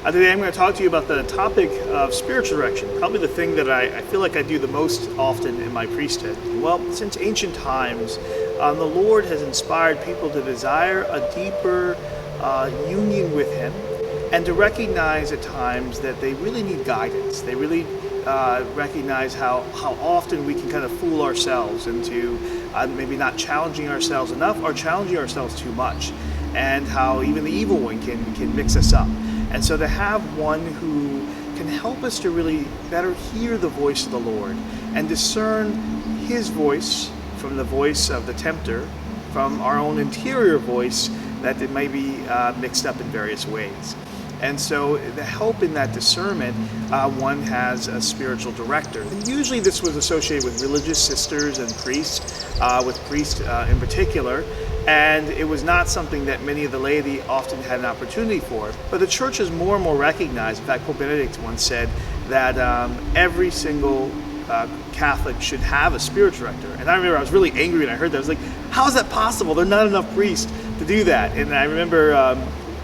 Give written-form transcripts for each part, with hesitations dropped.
Today I'm going to talk to you about the topic of spiritual direction, probably the thing that I feel like I do the most often in my priesthood. Well, since ancient times, the Lord has inspired people to desire a deeper union with Him and to recognize at times that they really need guidance. They really recognize how often we can kind of fool ourselves into maybe not challenging ourselves enough or challenging ourselves too much, and how even the evil one can mix us up. And so to have one who can help us to really better hear the voice of the Lord and discern His voice from the voice of the tempter, from our own interior voice that it may be mixed up in various ways. And so the help in that discernment, one has a spiritual director. And usually this was associated with religious sisters and priests, with priests in particular, and it was not something that many of the laity often had an opportunity for. But the church has more and more recognized, in fact Pope Benedict once said that every single Catholic should have a spiritual director. And I remember I was really angry when I heard that. I was like, how is that possible? There are not enough priests to do that. And I remember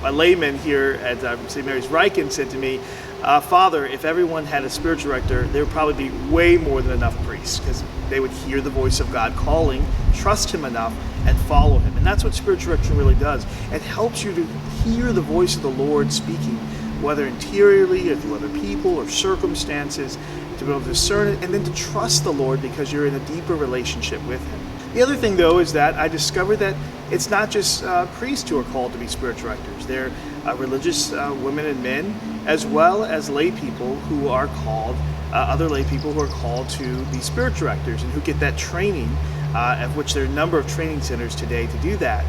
a layman here at St. Mary's Riken said to me, Father, if everyone had a spiritual director, there would probably be way more than enough priests, because they would hear the voice of God calling, trust Him enough, and follow Him. And that's what spiritual direction really does. It helps you to hear the voice of the Lord speaking, whether interiorly or through other people or circumstances, to be able to discern it, and then to trust the Lord because you're in a deeper relationship with Him. The other thing, though, is that I discovered that it's not just priests who are called to be spiritual directors. They're religious women and men, as well as lay people who are called, other lay people who are called to be spiritual directors and who get that training, of which there are a number of training centers today to do that.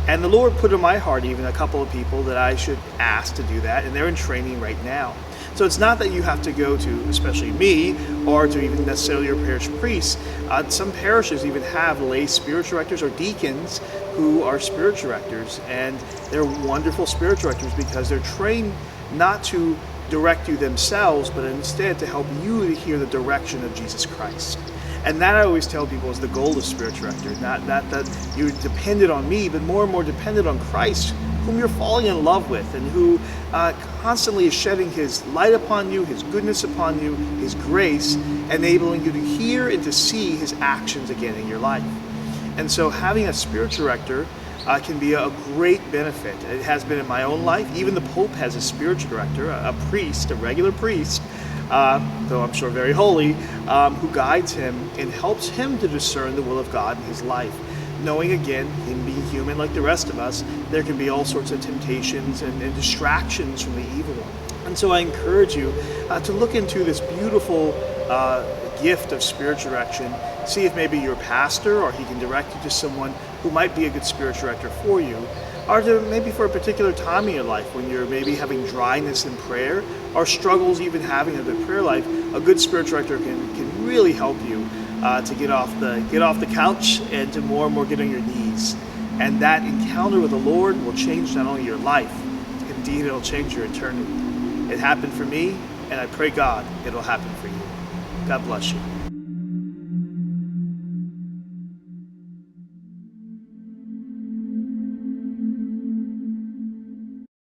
And the Lord put in my heart even a couple of people that I should ask to do that, and they're in training right now. So it's not that you have to go to, especially me, or to even necessarily your parish priest. Some parishes even have lay spiritual directors or deacons who are spiritual directors, and they're wonderful spiritual directors because they're trained not to direct you themselves, but instead to help you to hear the direction of Jesus Christ. And that I always tell people is the goal of spiritual director, not that you're dependent on me, but more and more dependent on Christ, whom you're falling in love with, and who constantly is shedding His light upon you, His goodness upon you, His grace, enabling you to hear and to see His actions again in your life. And so having a spiritual director can be a great benefit. It has been in my own life. Even the Pope has a spiritual director, a priest, a regular priest, though I'm sure very holy, who guides him and helps him to discern the will of God in his life. Knowing, again, him being human like the rest of us, there can be all sorts of temptations and distractions from the evil one. And so I encourage you to look into this beautiful gift of spiritual direction. See if maybe your pastor, or he can direct you to someone who might be a good spiritual director for you, or to maybe for a particular time in your life when you're maybe having dryness in prayer or struggles even having a good prayer life. A good spiritual director can really help you to get off the couch and to more and more get on your knees. And that encounter with the Lord will change not only your life, indeed it'll change your eternity. It happened for me, and I pray God it'll happen for you. God bless you.